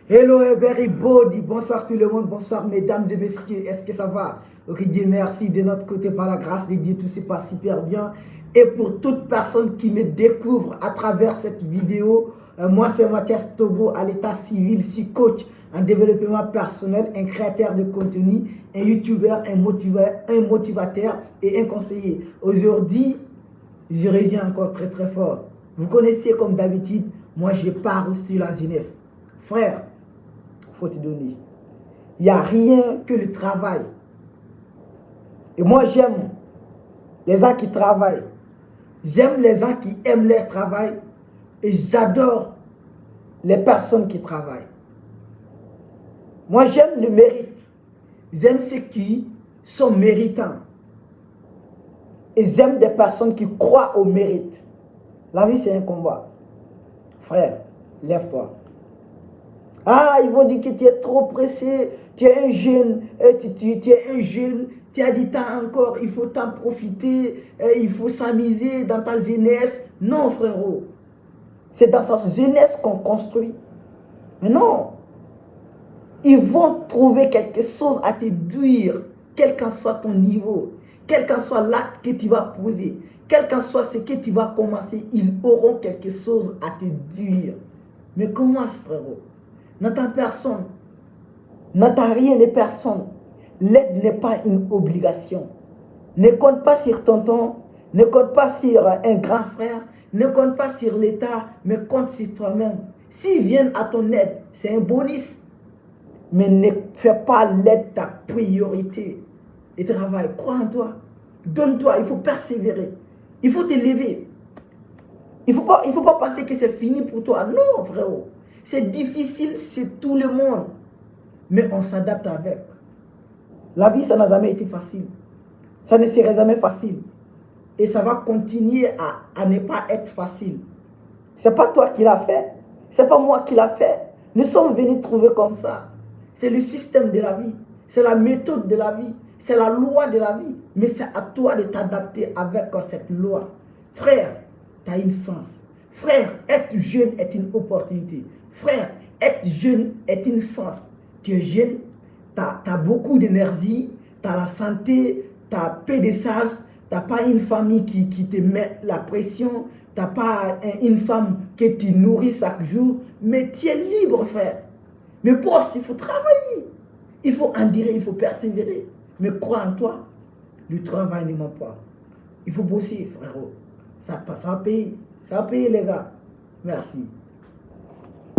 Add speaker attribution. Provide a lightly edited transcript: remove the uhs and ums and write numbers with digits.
Speaker 1: Hello everybody, bonsoir tout le monde, bonsoir mesdames et messieurs, est-ce que ça va? Ok, Dieu merci, de notre côté, par la grâce de Dieu, tout se passe super bien. Et pour toute personne qui me découvre à travers cette vidéo, moi c'est Mathias Togo, à l'état civil, si coach en développement personnel, un créateur de contenu, un youtubeur, un motivateur et un conseiller. Aujourd'hui, je reviens encore très très fort. Vous connaissez comme d'habitude, moi je parle sur la jeunesse. Frère, faut te donner. Il n'y a rien que le travail. Et moi, j'aime les gens qui travaillent. J'aime les gens qui aiment leur travail. Et j'adore les personnes qui travaillent. Moi, j'aime le mérite. J'aime ceux qui sont méritants. Et j'aime des personnes qui croient au mérite. La vie, c'est un combat. Frère, lève-toi. Ah, ils vont dire que tu es trop pressé, tu es un jeune, tu es un jeune, tu as du temps encore, il faut t'en profiter, il faut s'amuser dans ta jeunesse. Non, frérot, c'est dans sa jeunesse qu'on construit. Mais non, ils vont trouver quelque chose à te dire, quel qu'en soit ton niveau, quel qu'en soit l'acte que tu vas poser, quel qu'en soit ce que tu vas commencer, ils auront quelque chose à te dire. Mais comment, frérot? N'attends personne. N'attends rien de personne. L'aide n'est pas une obligation. Ne compte pas sur tonton, ne compte pas sur un grand frère, ne compte pas sur l'État, mais compte sur toi-même. S'ils viennent à ton aide, c'est un bonus. Mais ne fais pas l'aide ta priorité. Et travaille, crois en toi. Donne-toi, il faut persévérer. Il faut te lever. Il ne faut pas penser que c'est fini pour toi. Non, frérot. C'est difficile, c'est tout le monde. Mais on s'adapte avec. La vie, ça n'a jamais été facile. Ça ne serait jamais facile. Et ça va continuer à ne pas être facile. Ce n'est pas toi qui l'as fait. Ce n'est pas moi qui l'ai fait. Nous sommes venus trouver comme ça. C'est le système de la vie. C'est la méthode de la vie. C'est la loi de la vie. Mais c'est à toi de t'adapter avec cette loi. Frère, tu as une chance. Frère, être jeune est une opportunité. Frère, être jeune est une chance. Tu es jeune, tu as beaucoup d'énergie, tu as la santé, tu as peu de sages, tu n'as pas une famille qui te met la pression, tu n'as pas une femme que tu nourris chaque jour, mais tu es libre, frère. Mais boss, il faut travailler, il faut endurer, il faut persévérer. Mais crois en toi, le travail ne ment pas. Il faut bosser, frérot. Ça va payer les gars. Merci.